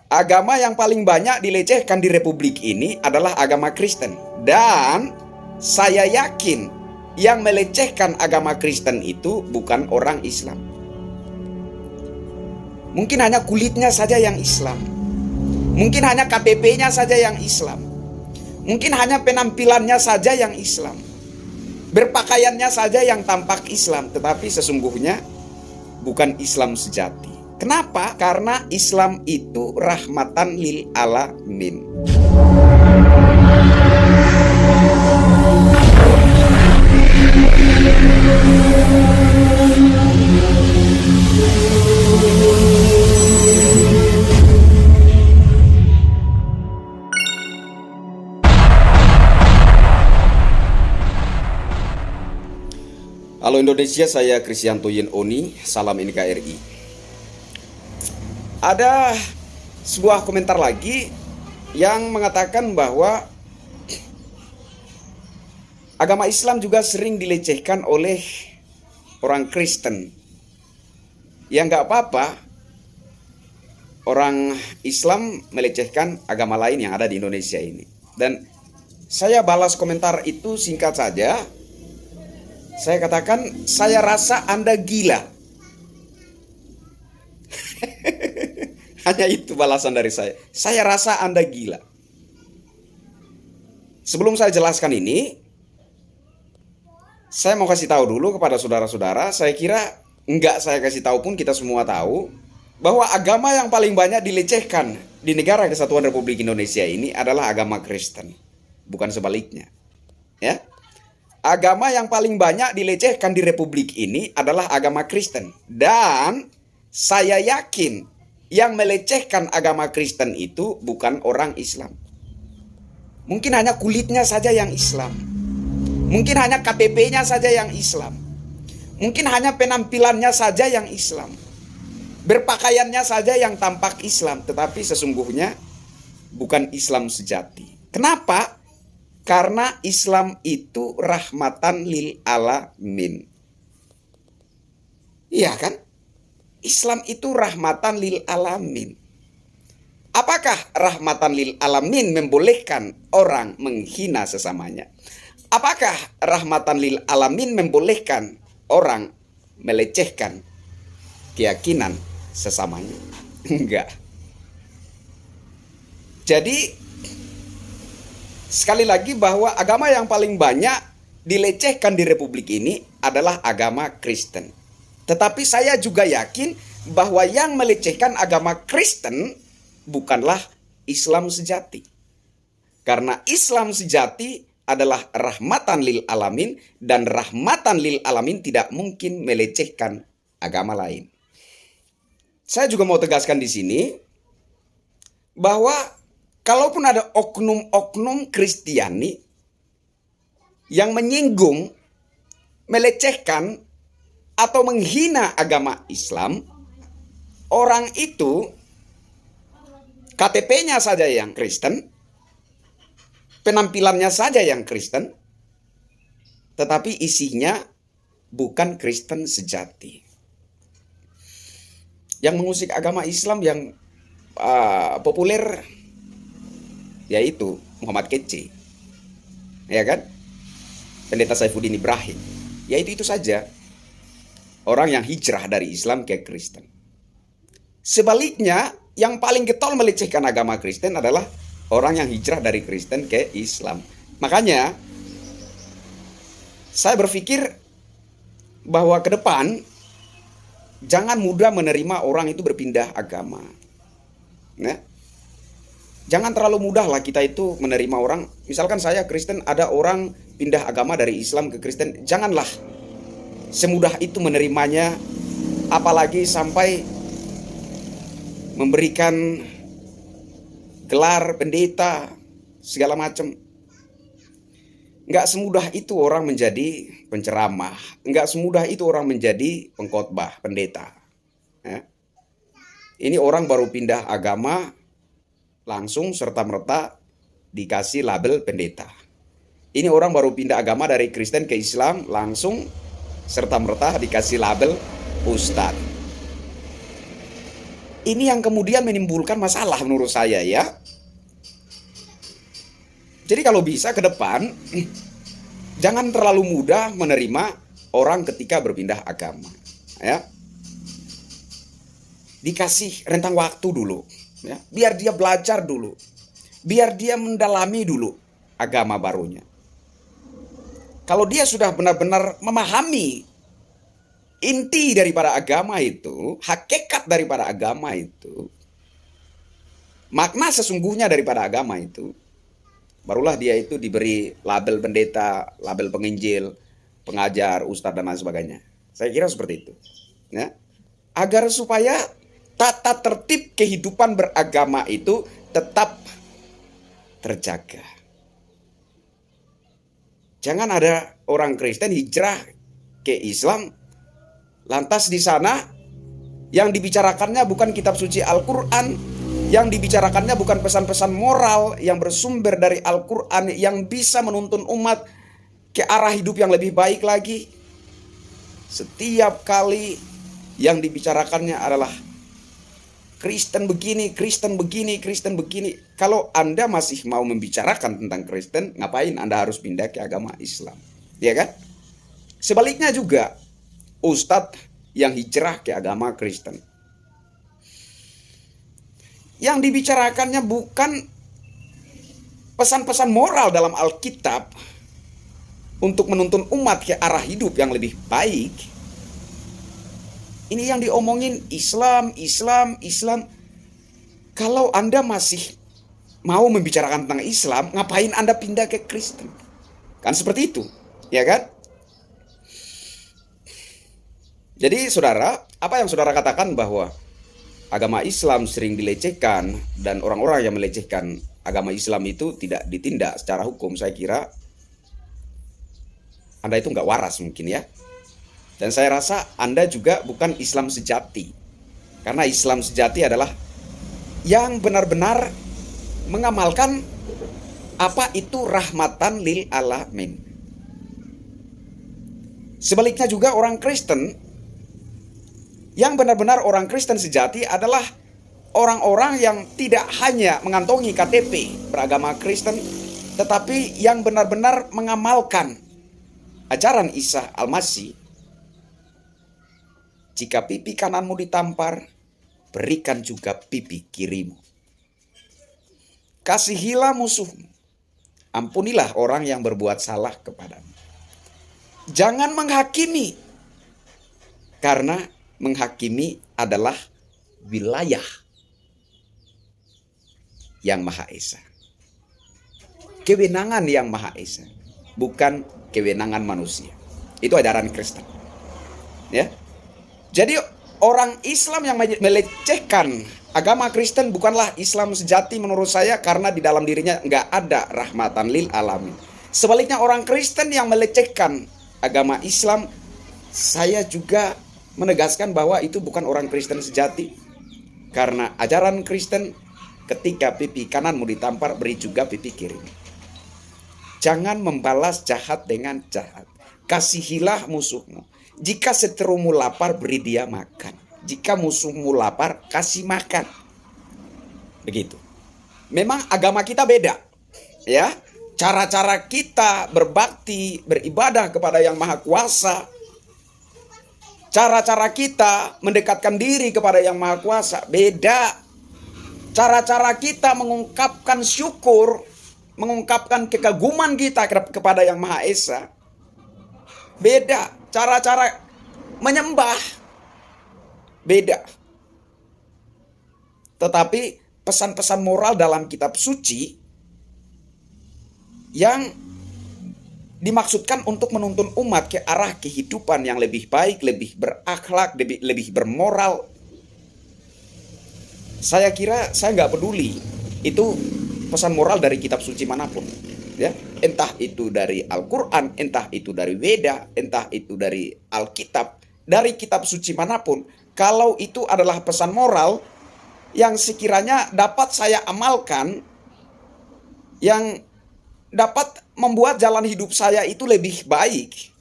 Agama yang paling banyak dilecehkan di Republik ini adalah agama Kristen. Dan saya yakin yang melecehkan agama Kristen itu bukan orang Islam. Mungkin hanya kulitnya saja yang Islam. Mungkin hanya KTP-nya saja yang Islam. Mungkin hanya penampilannya saja yang Islam. Berpakaiannya saja yang tampak Islam. Tetapi sesungguhnya bukan Islam sejati. Kenapa? Karena Islam itu rahmatan lil alamin. Halo Indonesia, saya Kristianto Yen Oni, salam NKRI. Ada sebuah komentar lagi yang mengatakan bahwa agama Islam juga sering dilecehkan oleh orang Kristen. Ya nggak apa-apa orang Islam melecehkan agama lain yang ada di Indonesia ini. Dan saya balas komentar itu singkat saja. Saya katakan, saya rasa Anda gila. Hanya itu balasan dari saya. Saya rasa Anda gila. Sebelum saya jelaskan ini, saya mau kasih tahu dulu kepada saudara-saudara. Saya kira enggak saya kasih tahu pun kita semua tahu bahwa agama yang paling banyak dilecehkan di negara Kesatuan Republik Indonesia ini adalah agama Kristen, bukan sebaliknya. Ya. Agama yang paling banyak dilecehkan di Republik ini adalah agama Kristen. Dan saya yakin yang melecehkan agama Kristen itu bukan orang Islam. Mungkin hanya kulitnya saja yang Islam. Mungkin hanya KTP-nya saja yang Islam. Mungkin hanya penampilannya saja yang Islam. Berpakaiannya saja yang tampak Islam. Tetapi sesungguhnya bukan Islam sejati. Kenapa? Karena Islam itu rahmatan lil alamin. Iya kan? Islam itu rahmatan lil alamin. Apakah rahmatan lil alamin membolehkan orang menghina sesamanya? Apakah rahmatan lil alamin membolehkan orang melecehkan keyakinan sesamanya? Enggak. Jadi sekali lagi bahwa agama yang paling banyak dilecehkan di Republik ini adalah agama Kristen. Tetapi saya juga yakin bahwa yang melecehkan agama Kristen bukanlah Islam sejati. Karena Islam sejati adalah rahmatan lil alamin, dan rahmatan lil alamin tidak mungkin melecehkan agama lain. Saya juga mau tegaskan di sini bahwa kalaupun ada oknum-oknum Kristiani yang menyinggung, melecehkan, atau menghina agama Islam, orang itu KTP-nya saja yang Kristen, penampilannya saja yang Kristen, tetapi isinya bukan Kristen sejati. Yang mengusik agama Islam yang populer yaitu Muhammad Kece, ya kan? Pendeta Saifuddin Ibrahim, yaitu itu saja. Orang yang hijrah dari Islam ke Kristen. Sebaliknya, yang paling getol melecehkan agama Kristen adalah orang yang hijrah dari Kristen ke Islam. Makanya, saya berpikir bahwa ke depan, jangan mudah menerima orang itu berpindah agama. Nah, jangan terlalu mudah lah kita itu menerima orang. Misalkan saya Kristen, ada orang pindah agama dari Islam ke Kristen. Janganlah semudah itu menerimanya, apalagi sampai memberikan gelar pendeta segala macam. Nggak semudah itu orang menjadi penceramah, nggak semudah itu orang menjadi pengkhotbah, pendeta. Ya. Ini orang baru pindah agama, langsung serta-merta dikasih label pendeta. Ini orang baru pindah agama dari Kristen ke Islam, langsung serta-merta dikasih label ustadz. Ini yang kemudian menimbulkan masalah menurut saya ya. Jadi kalau bisa ke depan, jangan terlalu mudah menerima orang ketika berpindah agama. Ya. Dikasih rentang waktu dulu. Ya. Biar dia belajar dulu. Biar dia mendalami dulu agama barunya. Kalau dia sudah benar-benar memahami inti daripada agama itu, hakikat daripada agama itu, makna sesungguhnya daripada agama itu, barulah dia itu diberi label pendeta, label penginjil, pengajar, ustadz, dan lain sebagainya. Saya kira seperti itu. Ya. Agar supaya tata tertib kehidupan beragama itu tetap terjaga. Jangan ada orang Kristen hijrah ke Islam, lantas di sana yang dibicarakannya bukan kitab suci Al-Quran, yang dibicarakannya bukan pesan-pesan moral yang bersumber dari Al-Quran yang bisa menuntun umat ke arah hidup yang lebih baik lagi. Setiap kali yang dibicarakannya adalah Kristen begini, Kristen begini, Kristen begini. Kalau Anda masih mau membicarakan tentang Kristen, ngapain Anda harus pindah ke agama Islam? Ya kan? Sebaliknya juga, ustadz yang hijrah ke agama Kristen, yang dibicarakannya bukan pesan-pesan moral dalam Alkitab untuk menuntun umat ke arah hidup yang lebih baik. Ini yang diomongin Islam, Islam, Islam. Kalau Anda masih mau membicarakan tentang Islam, ngapain Anda pindah ke Kristen? Kan seperti itu, ya kan? Jadi saudara, apa yang saudara katakan bahwa agama Islam sering dilecehkan dan orang-orang yang melecehkan agama Islam itu tidak ditindak secara hukum, saya kira Anda itu nggak waras mungkin ya. Dan saya rasa Anda juga bukan Islam sejati. Karena Islam sejati adalah yang benar-benar mengamalkan apa itu rahmatan lil alamin. Sebaliknya juga orang Kristen, yang benar-benar orang Kristen sejati adalah orang-orang yang tidak hanya mengantongi KTP beragama Kristen, tetapi yang benar-benar mengamalkan ajaran Isa Al-Masih. Jika pipi kananmu ditampar, berikan juga pipi kirimu. Kasihilah musuhmu, ampunilah orang yang berbuat salah kepadamu. Jangan menghakimi, karena menghakimi adalah wilayah yang Maha Esa. Kewenangan yang Maha Esa, bukan kewenangan manusia. Itu ajaran Kristen. Ya. Jadi orang Islam yang melecehkan agama Kristen bukanlah Islam sejati menurut saya, karena di dalam dirinya nggak ada rahmatan lil alamin. Sebaliknya orang Kristen yang melecehkan agama Islam, saya juga menegaskan bahwa itu bukan orang Kristen sejati. Karena ajaran Kristen, ketika pipi kananmu ditampar, beri juga pipi kiri. Jangan membalas jahat dengan jahat. Kasihilah musuhmu. Jika seterumu lapar, beri dia makan. Jika musuhmu lapar, kasih makan. Begitu. Memang agama kita beda. Ya. Cara-cara kita berbakti, beribadah kepada Yang Maha Kuasa, cara-cara kita mendekatkan diri kepada Yang Maha Kuasa beda. Cara-cara kita mengungkapkan syukur, mengungkapkan kekaguman kita kepada Yang Maha Esa beda. Cara-cara menyembah beda. Tetapi pesan-pesan moral dalam kitab suci yang dimaksudkan untuk menuntun umat ke arah kehidupan yang lebih baik, lebih berakhlak, lebih bermoral. Saya kira saya nggak peduli itu pesan moral dari kitab suci manapun. Ya, entah itu dari Al-Quran, entah itu dari Weda, entah itu dari Alkitab, dari kitab suci manapun. Kalau itu adalah pesan moral yang sekiranya dapat saya amalkan, yang dapat membuat jalan hidup saya itu lebih baik,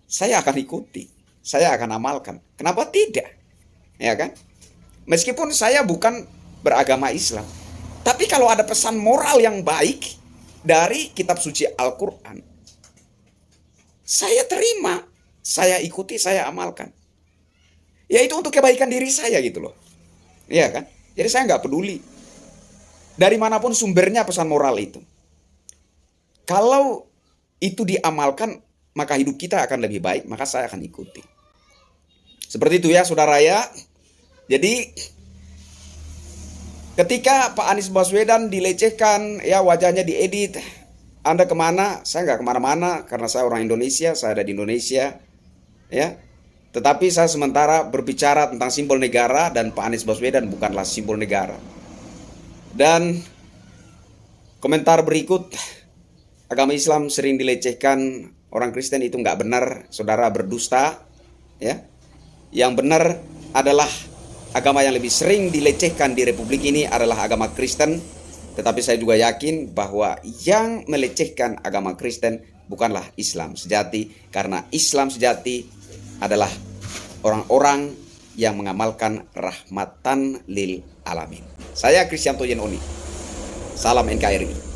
saya akan ikuti, saya akan amalkan. Kenapa tidak? Ya kan? Meskipun saya bukan beragama Islam, tapi kalau ada pesan moral yang baik dari kitab suci Al-Quran, saya terima, saya ikuti, saya amalkan. Ya itu untuk kebaikan diri saya gitu loh. Iya kan? Jadi saya nggak peduli dari manapun sumbernya pesan moral itu. Kalau itu diamalkan, maka hidup kita akan lebih baik, maka saya akan ikuti. Seperti itu ya saudara ya. Jadi ketika Pak Anies Baswedan dilecehkan, ya wajahnya diedit, Anda kemana? Saya nggak kemana-mana karena saya orang Indonesia, saya ada di Indonesia, ya. Tetapi saya sementara berbicara tentang simbol negara dan Pak Anies Baswedan bukanlah simbol negara. Dan komentar berikut, agama Islam sering dilecehkan, orang Kristen itu nggak benar, saudara berdusta, ya. Yang benar adalah agama yang lebih sering dilecehkan di Republik ini adalah agama Kristen. Tetapi saya juga yakin bahwa yang melecehkan agama Kristen bukanlah Islam sejati. Karena Islam sejati adalah orang-orang yang mengamalkan rahmatan lil alamin. Saya Kristianto Yenoni. Salam NKRI.